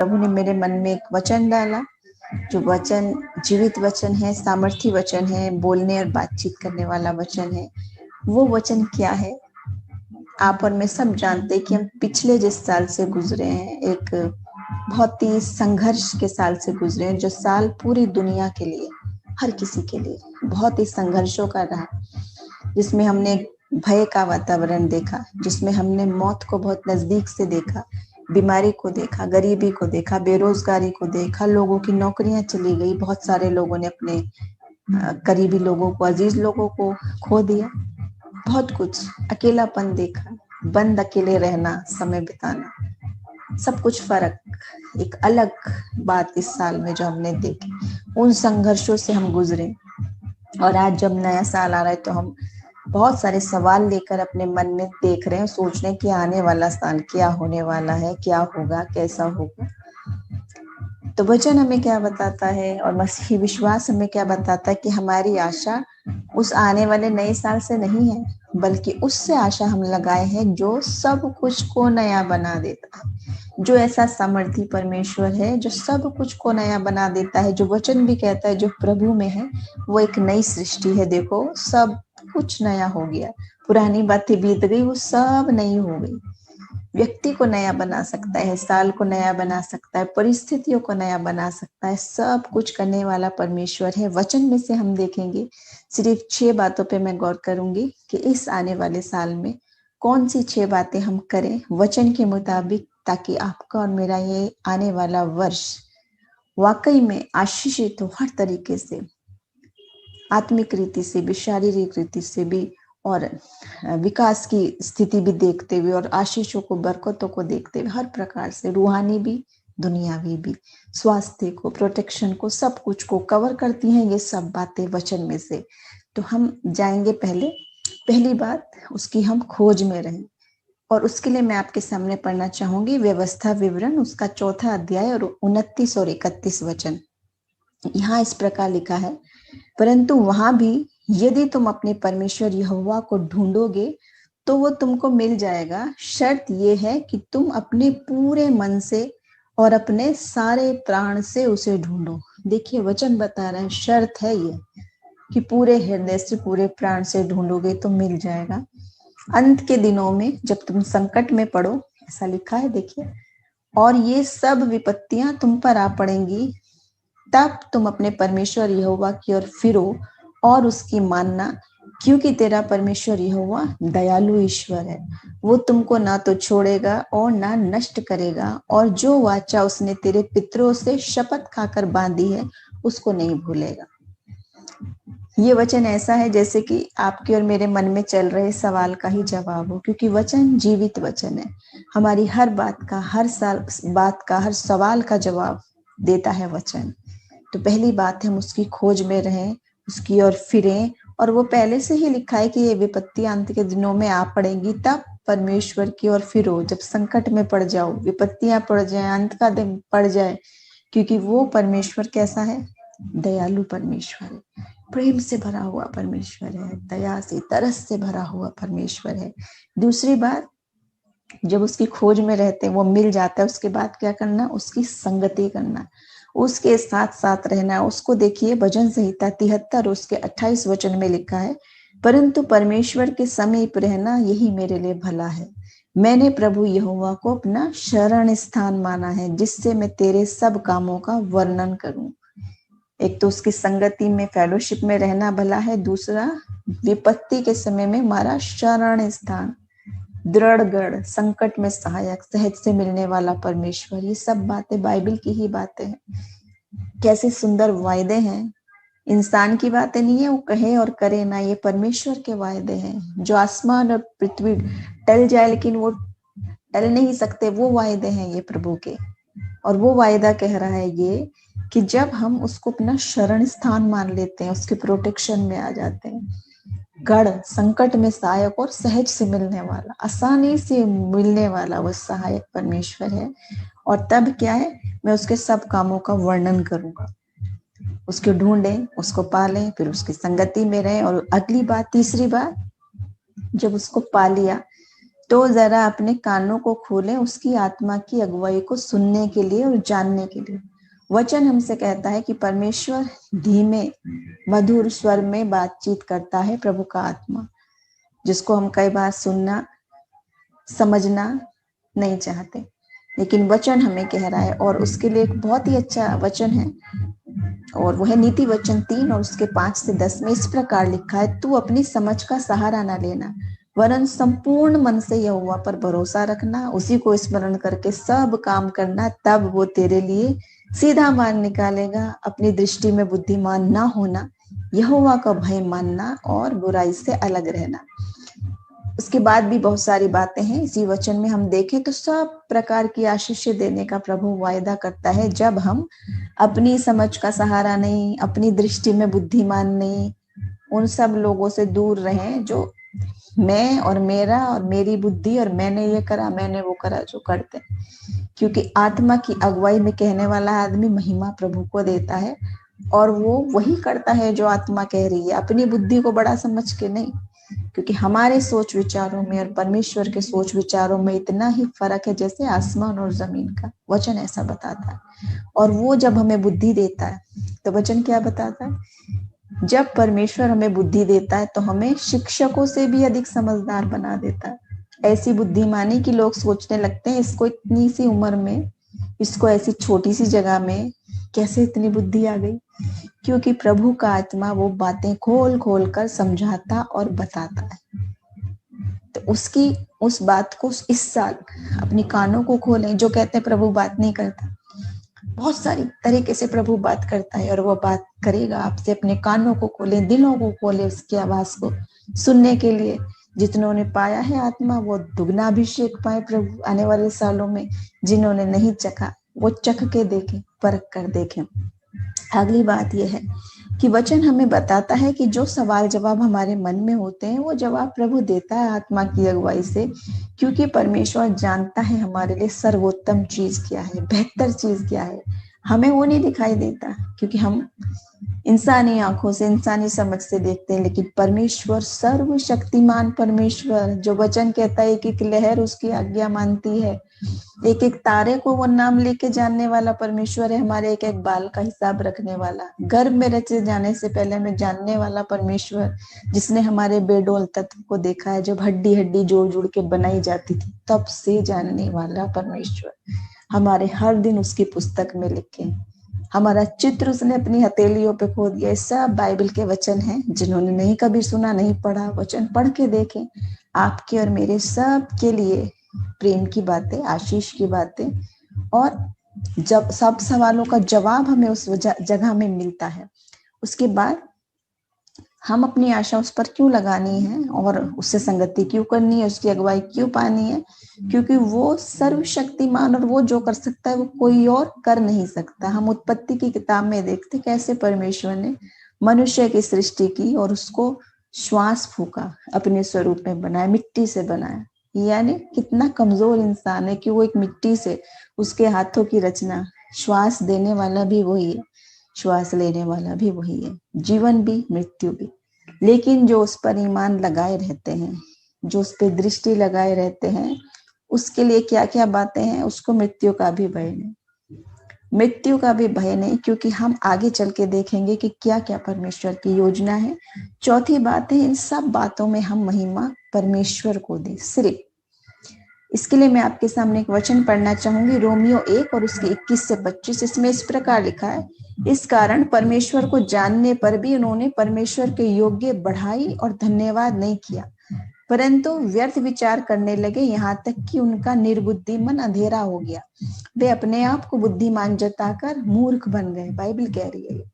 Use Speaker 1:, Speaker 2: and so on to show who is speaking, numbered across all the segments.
Speaker 1: प्रभु ने मेरे मन में एक वचन डाला, जो वचन जीवित वचन है, सामर्थी वचन है, बोलने और बातचीत करने वाला वचन है। वो वचन क्या है? आप और मैं सब जानते हैं कि हम पिछले जिस साल से गुजरे हैं, एक बहुत ही संघर्ष के साल से गुजरे हैं, जो साल पूरी दुनिया के लिए, हर किसी के लिए बहुत ही संघर्षों का रहा, जिसमें हमने भय का वातावरण देखा, जिसमें हमने मौत को बहुत नजदीक से देखा, बीमारी को देखा, गरीबी को देखा, बेरोजगारी को देखा, लोगों की नौकरियां चली गई, बहुत सारे लोगों ने अपने करीबी लोगों को, अजीज लोगों को खो दिया, बहुत कुछ अकेलापन देखा, बंद अकेले रहना, समय बिताना, सब कुछ फर्क, एक अलग बात इस साल में जो हमने देखी, उन संघर्षों से हम गुजरे। और आज जब नया साल आ रहा है तो हम बहुत सारे सवाल लेकर अपने मन में देख रहे हैं, सोच रहे हैं कि आने वाला साल क्या होने वाला है, क्या होगा, कैसा होगा। तो वचन हमें क्या बताता है और मसीही विश्वास हमें क्या बताता है कि हमारी आशा उस आने वाले नए साल से नहीं है, बल्कि उससे आशा हम लगाए हैं जो सब कुछ को नया बना देता है, जो ऐसा सामर्थी परमेश्वर है जो सब कुछ को नया बना देता है। जो वचन भी कहता है जो प्रभु में है वो एक नई सृष्टि है। देखो सब कुछ नया हो गया, पुरानी बातें बीत गई, वो सब नई हो गई। व्यक्ति को नया बना सकता है, साल को नया बना सकता है, परिस्थितियों को नया बना सकता है, सब कुछ करने वाला परमेश्वर है। वचन में से हम देखेंगे, सिर्फ 6 बातों पे मैं गौर करूंगी कि इस आने वाले साल में कौन सी 6 बातें हम करें वचन के मुताबिक, ताकि आपका और मेरा ये आने वाला वर्ष वाकई में आशीषित हो, हर तरीके से, आत्मिक रीति से भी, शारीरिक रीति से भी, और विकास की स्थिति भी देखते हुए, और आशीषों को, बरकतों को देखते हुए, हर प्रकार से, रूहानी भी, दुनियावी भी, स्वास्थ्य को, प्रोटेक्शन को, सब कुछ को कवर करती हैं ये सब बातें वचन में से। तो हम जाएंगे पहली बात, उसकी हम खोज में रहें। और उसके लिए मैं आपके सामने पढ़ना चाहूंगी व्यवस्था विवरण, उसका 4 अध्याय और 29 और 31 वचन। यहाँ इस प्रकार लिखा है, परंतु वहां भी यदि तुम अपने परमेश्वर यहोवा को ढूंढोगे तो वो तुमको मिल जाएगा। शर्त ये है कि तुम अपने पूरे मन से और अपने सारे प्राण से उसे ढूंढो। देखिए वचन बता रहा है, शर्त है ये कि पूरे हृदय से, पूरे प्राण से ढूंढोगे तो मिल जाएगा। अंत के दिनों में जब तुम संकट में पड़ो, ऐसा लिखा है देखिए, और ये सब विपत्तियां तुम पर आ पड़ेंगी, तब तुम अपने परमेश्वर यहोवा की ओर फिरो और उसकी मानना, क्योंकि तेरा परमेश्वर यहोवा दयालु ईश्वर है। वो तुमको ना तो छोड़ेगा और ना नष्ट करेगा, और जो वाचा उसने तेरे पितरों से शपथ खाकर बांधी है उसको नहीं भूलेगा। ये वचन ऐसा है जैसे कि आपके और मेरे मन में चल रहे सवाल का ही जवाब हो, क्योंकि वचन जीवित वचन है। हमारी हर बात का, हर बात का, हर सवाल का जवाब देता है वचन। तो पहली बात है, हम उसकी खोज में रहें, उसकी ओर फिरें। और वो पहले से ही लिखा है कि ये विपत्ति अंत के दिनों में आ पड़ेंगी, तब परमेश्वर की ओर फिरो। जब संकट में पड़ जाओ, विपत्तियां पड़ जाए, अंत का दिन पड़ जाए, क्योंकि वो परमेश्वर कैसा है? दयालु परमेश्वर है, प्रेम से भरा हुआ परमेश्वर है, दया से, तरस से भरा हुआ परमेश्वर है। दूसरी बात, जब उसकी खोज में रहते हैं वो मिल जाता है, उसके बाद क्या करना? उसकी संगति करना, उसके साथ साथ रहना। उसको देखिए भजन संहिता 73 उसके 28 वचन में लिखा है, परंतु परमेश्वर के समीप रहना यही मेरे लिए भला है। मैंने प्रभु यहोवा को अपना शरण स्थान माना है, जिससे मैं तेरे सब कामों का वर्णन करूं। एक तो उसकी संगति में, फेलोशिप में रहना भला है। दूसरा, विपत्ति के समय में हमारा शरण स्थान, दृढ़ गढ़, संकट में सहायक, सहज से मिलने वाला परमेश्वर। ये सब बातें बाइबल की ही बातें हैं। कैसे सुंदर वायदे हैं, इंसान की बातें नहीं है, वो कहे और करे ना, ये परमेश्वर के वायदे हैं। जो आसमान और पृथ्वी टल जाए लेकिन वो टल नहीं सकते, वो वायदे हैं ये प्रभु के। और वो वायदा कह रहा है ये कि जब हम उसको अपना शरण स्थान मान लेते हैं, उसके प्रोटेक्शन में आ जाते हैं, गढ़, संकट में सहायक और सहज से मिलने वाला, आसानी से मिलने वाला वो सहायक परमेश्वर है। और तब क्या है? मैं उसके सब कामों का वर्णन करूंगा। उसके ढूंढें, उसको पालें, फिर उसकी संगति में रहें। और अगली बात, तीसरी बात, जब उसको पा लिया तो जरा अपने कानों को खोलें उसकी आत्मा की अगुवाई को सुनने के लिए और जानने के लिए। वचन हमसे कहता है कि परमेश्वर धीमे मधुर स्वर में बातचीत करता है, प्रभु का आत्मा, जिसको हम कई बार सुनना समझना नहीं चाहते, लेकिन वचन हमें कह रहा है। और उसके लिए एक बहुत ही अच्छा वचन है, और वो है नीति वचन 3 और उसके 5 से 10 में इस प्रकार लिखा है, तू अपनी समझ का सहारा ना लेना, वरन संपूर्ण मन से यहोवा पर भरोसा रखना, उसी को स्मरण करके सब काम करना, तब वो तेरे लिए सीधा मार्ग निकालेगा। अपनी दृष्टि में बुद्धिमान ना होना, यहोवा का भय मानना और बुराई से अलग रहना। उसके बाद भी बहुत सारी बातें हैं इसी वचन में। हम देखें तो सब प्रकार की आशीष देने का प्रभु वायदा करता है, जब हम अपनी समझ का सहारा नहीं, अपनी दृष्टि में बुद्धिमान नहीं, उन सब लोगों से दूर रहें जो मैं और मेरा और मेरी बुद्धि और मैंने ये करा मैंने वो करा जो करते हैं। क्योंकि आत्मा की अगुवाई में कहने वाला आदमी महिमा प्रभु को देता है, और वो वही करता है जो आत्मा कह रही है, अपनी बुद्धि को बड़ा समझ के नहीं। क्योंकि हमारे सोच विचारों में और परमेश्वर के सोच विचारों में इतना ही फर्क है जैसे आसमान और जमीन का, वचन ऐसा बताता है। और वो जब हमें बुद्धि देता है तो वचन क्या बताता है, जब परमेश्वर हमें बुद्धि देता है तो हमें शिक्षकों से भी अधिक समझदार बना देता है। ऐसी बुद्धिमानी कि लोग सोचने लगते हैं इसको इतनी सी उम्र में, इसको ऐसी छोटी सी जगह में कैसे इतनी बुद्धि आ गई। क्योंकि प्रभु का आत्मा वो बातें खोल खोल कर समझाता और बताता है। तो उसकी उस बात को इस साल अपनी कानों को खोलें। जो कहते हैं प्रभु बात नहीं करता, बहुत सारी तरीके से प्रभु बात करता है, और वो बात करेगा आपसे। अपने कानों को खोलें, दिलों को खोलें उसकी आवाज को सुनने के लिए। जितनों ने पाया है आत्मा वो दुगना अभिषेक पाए प्रभु आने वाले सालों में। जिन्होंने नहीं चखा वो चख के देखें, परख कर देखें। अगली बात यह है कि वचन हमें बताता है कि जो सवाल जवाब हमारे मन में होते हैं वो जवाब प्रभु देता है आत्मा की अगुवाई से। क्योंकि परमेश्वर जानता है हमारे लिए सर्वोत्तम चीज क्या है, बेहतर चीज क्या है। हमें वो नहीं दिखाई देता क्योंकि हम इंसानी आंखों से इंसानी समझ से देखते हैं, लेकिन परमेश्वर सर्वशक्तिमान परमेश्वर, जो वचन कहता है एक एक लहर उसकी आज्ञा मानती है, एक एक तारे को वो नाम लेके जानने वाला परमेश्वर है। हमारे एक एक बाल का हिसाब रखने वाला, गर्भ में रचे जाने से पहले हमें जानने वाला परमेश्वर, जिसने हमारे बेडोल तत्व को देखा है, जब हड्डी हड्डी जोड़ जोड़ के बनाई जाती थी तब से जानने वाला परमेश्वर, हमारे हर दिन उसकी पुस्तक में लिखे, हमारा चित्र उसने अपनी हथेलियों पे खो दिया। सब बाइबल के वचन हैं। जिन्होंने नहीं कभी सुना नहीं पढ़ा, वचन पढ़ के देखें। आपके और मेरे सब के लिए प्रेम की बातें, आशीष की बातें, और जब सब सवालों का जवाब हमें उस जगह में मिलता है। उसके बाद हम अपनी आशा उस पर क्यों लगानी है और उससे संगति क्यों करनी है, उसकी अगुवाई क्यों पानी है, क्योंकि वो सर्वशक्तिमान, और वो जो कर सकता है वो कोई और कर नहीं सकता। हम उत्पत्ति की किताब में देखते कैसे परमेश्वर ने मनुष्य की सृष्टि की और उसको श्वास फूका, अपने स्वरूप में बनाया, मिट्टी से बनाया। यानी कितना कमजोर इंसान है कि वो एक मिट्टी से, उसके हाथों की रचना, श्वास देने वाला भी वही है, श्वास लेने वाला भी वही है, जीवन भी मृत्यु भी। लेकिन जो उस पर ईमान लगाए रहते हैं, जो उस पर दृष्टि लगाए रहते हैं, उसके लिए क्या क्या बातें हैं, उसको मृत्यु का भी भय नहीं, मृत्यु का भी भय नहीं, क्योंकि हम आगे चल के देखेंगे कि क्या क्या परमेश्वर की योजना है। चौथी बात है, इन सब बातों में हम महिमा परमेश्वर को दें सिर्फ। इसके लिए मैं आपके सामने एक वचन पढ़ना चाहूंगी, रोमियो 1 और उसके 21 से 25। इसमें इस प्रकार लिखा है, इस कारण परमेश्वर को जानने पर भी उन्होंने परमेश्वर के योग्य बढ़ाई और धन्यवाद नहीं किया, परंतु व्यर्थ विचार करने लगे, यहाँ तक कि उनका निर्बुद्धि मन अंधेरा हो गया। वे अपने आप को बुद्धिमान जताकर मूर्ख बन गए, बाइबल कह रही है,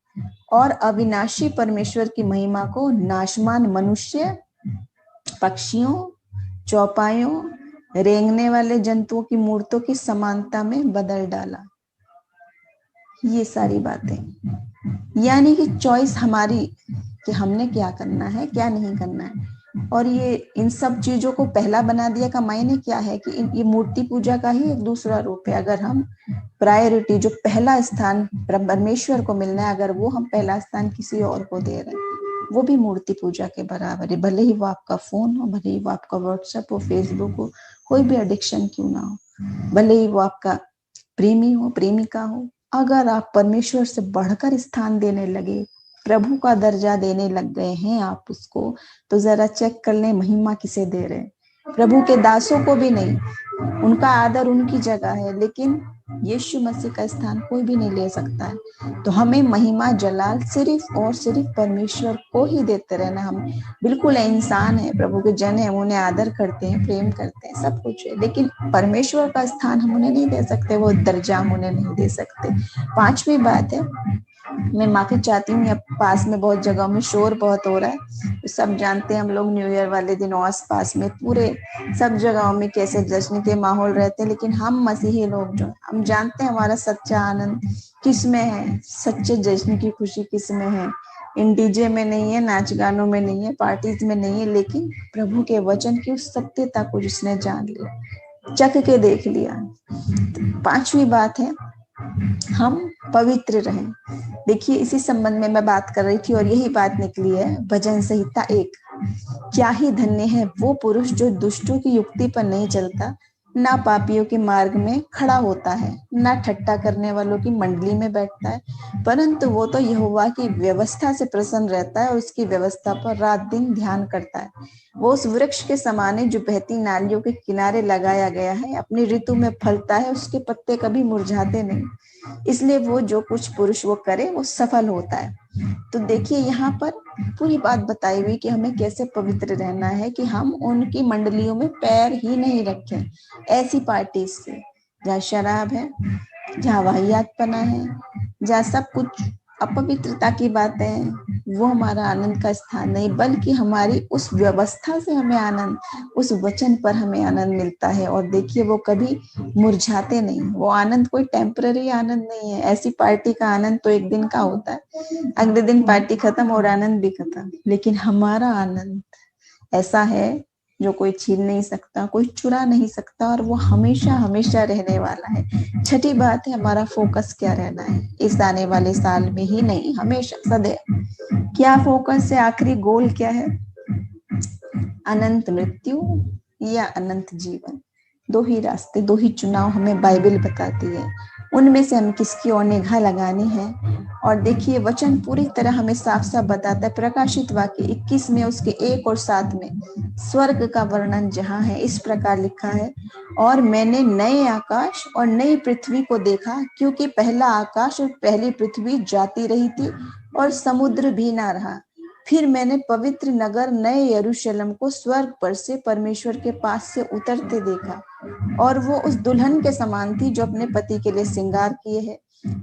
Speaker 1: और अविनाशी परमेश्वर की महिमा को नाशमान मनुष्य, पक्षियों, चौपायों, रेंगने वाले जंतुओं की मूर्तों की समानता में बदल डाला। ये सारी बातें, यानी कि चॉइस हमारी कि हमने क्या करना है क्या नहीं करना है। और ये इन सब चीजों को पहला बना दिया का मायने क्या है कि ये मूर्ति पूजा का ही एक दूसरा रूप है। अगर हम प्रायोरिटी, जो पहला स्थान परमेश्वर को मिलना है, अगर वो हम पहला स्थान किसी और को दे रहे हैं, वो भी मूर्ति पूजा के बराबर है। भले ही वो आपका फोन हो, भले ही वो आपका व्हाट्सएप हो, फेसबुक हो, कोई भी एडिक्शन क्यों ना हो, भले ही वो आपका प्रेमी हो, प्रेमिका हो, अगर आप परमेश्वर से बढ़कर स्थान देने लगे, प्रभु का दर्जा देने लग गए हैं आप उसको, तो जरा चेक कर लें महिमा किसे दे रहे हैं। प्रभु के दासों को भी नहीं, उनका आदर उनकी जगह है, लेकिन यीशु मसीह का स्थान कोई भी नहीं ले सकता है। तो हमें महिमा जलाल सिर्फ और सिर्फ परमेश्वर को ही देते रहना। हम बिल्कुल इंसान है, प्रभु के जन है, उन्हें आदर करते हैं, प्रेम करते हैं, सब कुछ है, लेकिन परमेश्वर का स्थान हम उन्हें नहीं दे सकते, वो दर्जा हम उन्हें नहीं दे सकते। पांचवी बात है, मैं माफी चाहती हूँ, पास में बहुत जगह में शोर बहुत हो रहा है। तो सब जानते हैं हम लोग न्यू ईयर वाले दिन आस पास में पूरे सब जगहों में कैसे जश्न के माहौल रहते हैं, लेकिन हम मसीही लोग जो हम जानते हैं हमारा सच्चा आनंद किस में है, सच्चे जश्न की खुशी किस में है। इन डीजे में नहीं है, नाच गानों में नहीं है, पार्टीज में नहीं है, लेकिन प्रभु के वचन की उस सत्यता को जिसने जान लिया, चख के देख लिया। पांचवी बात है, हम पवित्र रहें। देखिए इसी संबंध में मैं बात कर रही थी और यही बात निकली है भजन संहिता 1। क्या ही धन्य है वो पुरुष जो दुष्टों की युक्ति पर नहीं चलता, ना पापियों के मार्ग में खड़ा होता है, ना ठट्टा करने वालों की मंडली में बैठता है, परंतु वो तो यहोवा की व्यवस्था से प्रसन्न रहता है और उसकी व्यवस्था पर रात दिन ध्यान करता है। वो उस वृक्ष के समान है जो बहती नालियों के किनारे लगाया गया है, अपनी ऋतु में फलता है, उसके पत्ते कभी मुरझाते नहीं, इसलिए वो जो कुछ पुरुष वो करे वो सफल होता है। तो देखिए यहाँ पर पूरी बात बताई हुई कि हमें कैसे पवित्र रहना है, कि हम उनकी मंडलियों में पैर ही नहीं रखें, ऐसी पार्टी से जहाँ शराब है, जहाँ वाहियातपना है, जहाँ सब कुछ अपवित्रता की बातें हैं, वो हमारा आनंद का स्थान नहीं, बल्कि हमारी उस व्यवस्था से हमें आनंद, उस वचन पर हमें आनंद मिलता है। और देखिए वो कभी मुरझाते नहीं, वो आनंद कोई टेम्पररी आनंद नहीं है। ऐसी पार्टी का आनंद तो एक दिन का होता है, अगले दिन पार्टी खत्म और आनंद भी खत्म, लेकिन हमारा आनंद ऐसा है जो कोई छीन नहीं सकता, कोई चुरा नहीं सकता, और वो हमेशा हमेशा रहने वाला है। छठी बात है, हमारा फोकस क्या रहना है इस आने वाले साल में ही नहीं, हमेशा सदैव। क्या फोकस है, आखिरी गोल क्या है? अनंत मृत्यु या अनंत जीवन। दो ही रास्ते, दो ही चुनाव हमें बाइबल बताती है, उनमें से हम किसकी ओर निगाह लगानी है। और देखिए वचन पूरी तरह हमें साफ साफ बताता है। प्रकाशित वाक्य 21 में उसके 1 और 7 में स्वर्ग का वर्णन जहां है, इस प्रकार लिखा है, और मैंने नए आकाश और नई पृथ्वी को देखा, क्योंकि पहला आकाश और पहली पृथ्वी जाती रही थी और समुद्र भी ना रहा। फिर मैंने पवित्र नगर नए यरूशलेम को स्वर्ग पर से परमेश्वर के पास से उतरते देखा, और वो उस दुल्हन के समान थी जो अपने पति के लिए श्रृंगार किए है।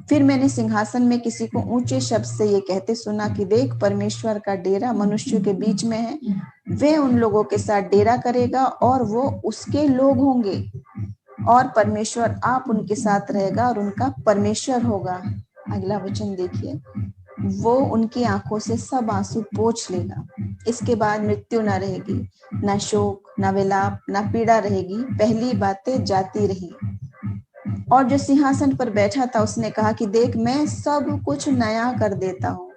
Speaker 1: फिर मैंने सिंहासन में किसी को ऊंचे शब्द से ये कहते सुना कि देख, परमेश्वर का डेरा मनुष्य के बीच में है, वे उन लोगों के साथ डेरा करेगा और वो उसके लोग होंगे, और परमेश्वर आप उनके साथ रहेगा और उनका परमेश्वर होगा। अगला वचन देखिए, वो उनकी आंखों से सब आंसू पोंछ लेगा। इसके बाद मृत्यु ना रहेगी, ना शोक, ना विलाप, ना पीड़ा रहेगी, पहली बातें जाती रही। और जो सिंहासन पर बैठा था उसने कहा कि देख, मैं सब कुछ नया कर देता हूँ।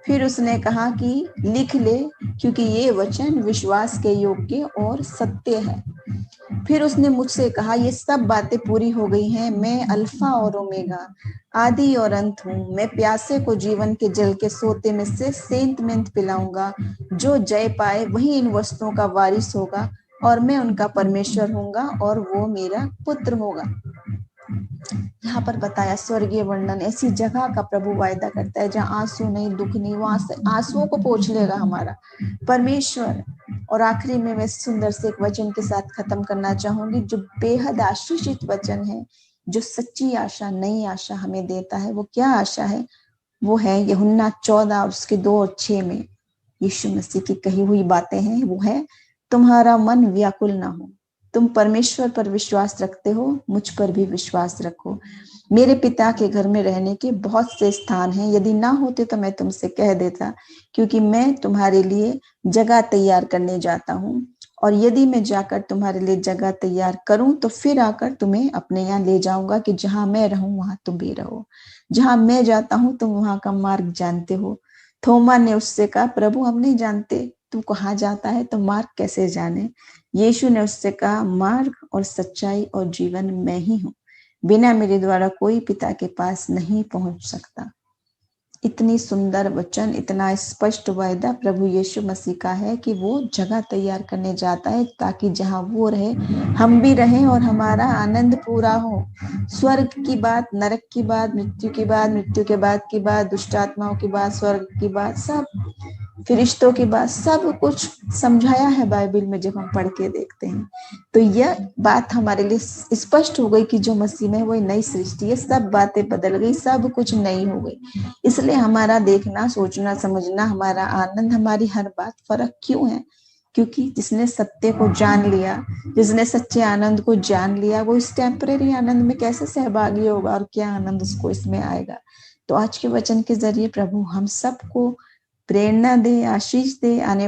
Speaker 1: फिर उसने कहा कि लिख ले, क्योंकि ये वचन विश्वास के योग्य और सत्य है। फिर उसने मुझसे कहा, ये सब बातें पूरी हो गई हैं। मैं अल्फा और ओमेगा, आदि और अंत हूँ। मैं प्यासे को जीवन के जल के सोते में से सेंत मेंत पिलाऊंगा। जो जय पाए वही इन वस्तुओं का वारिस होगा, और मैं उनका परमेश्वर होऊंगा और वो मेरा पुत्र होगा। यहाँ पर बताया स्वर्गीय वर्णन, ऐसी जगह का प्रभु वायदा करता है जहाँ आंसू नहीं, दुख नहीं, वहां से आंसुओं को पोंछ लेगा हमारा परमेश्वर। और आखिरी में मैं सुंदर से एक वचन के साथ खत्म करना चाहूंगी, जो बेहद आशीषित वचन है, जो सच्ची आशा, नई आशा हमें देता है। वो क्या आशा है? वो है यूहन्ना 14 और उसके 2 और 6 में यीशु मसीह की कही हुई बातें हैं। वो है, तुम्हारा मन व्याकुल ना हो, तुम परमेश्वर पर विश्वास रखते हो, मुझ पर भी विश्वास रखो। मेरे पिता के घर में रहने के बहुत से स्थान हैं, यदि ना होते तो मैं तुमसे कह देता, क्योंकि मैं तुम्हारे लिए जगह तैयार करने जाता हूँ। और यदि मैं जाकर तुम्हारे लिए जगह तैयार करूं तो फिर आकर तुम्हें अपने यहाँ ले जाऊंगा, कि जहां मैं रहूं वहां तुम भी रहो। जहां मैं जाता हूं तुम वहां का मार्ग जानते हो। थोमा ने उससे कहा, प्रभु हम नहीं जानते तू कहाँ जाता है तो मार्ग कैसे जाने। यीशु ने उससे कहा, मार्ग और सच्चाई और जीवन मैं ही हूँ, बिना मेरे द्वारा कोई पिता के पास नहीं पहुंच सकता। इतनी सुंदर वचन, इतना स्पष्ट वायदा प्रभु यीशु मसीह का है कि वो जगह तैयार करने जाता है ताकि जहां वो रहे हम भी रहें और हमारा आनंद पूरा हो। स्वर्ग की बात, नरक की बात, मृत्यु की बात, मृत्यु के बाद की बात, दुष्ट आत्माओं की बात, स्वर्ग की बात, सब फरिश्तों की बात, सब कुछ समझाया है बाइबल में जब हम पढ़ के देखते हैं। तो यह बात हमारे लिए स्पष्ट हो गई कि जो मसीह में वो नई सृष्टि है, सब बातें बदल गई, सब कुछ नई हो गई। इसलिए हमारा देखना, सोचना, समझना, हमारा आनंद, हमारी हर बात फर्क क्यों है? क्योंकि जिसने सत्य को जान लिया, जिसने सच्चे आनंद को जान लिया, वो इस टेम्परेरी आनंद में कैसे सहभागी होगा और क्या आनंद उसको इसमें आएगा। तो आज के वचन के जरिए प्रभु हम सबको प्रेरणा दे, आशीष दे, आने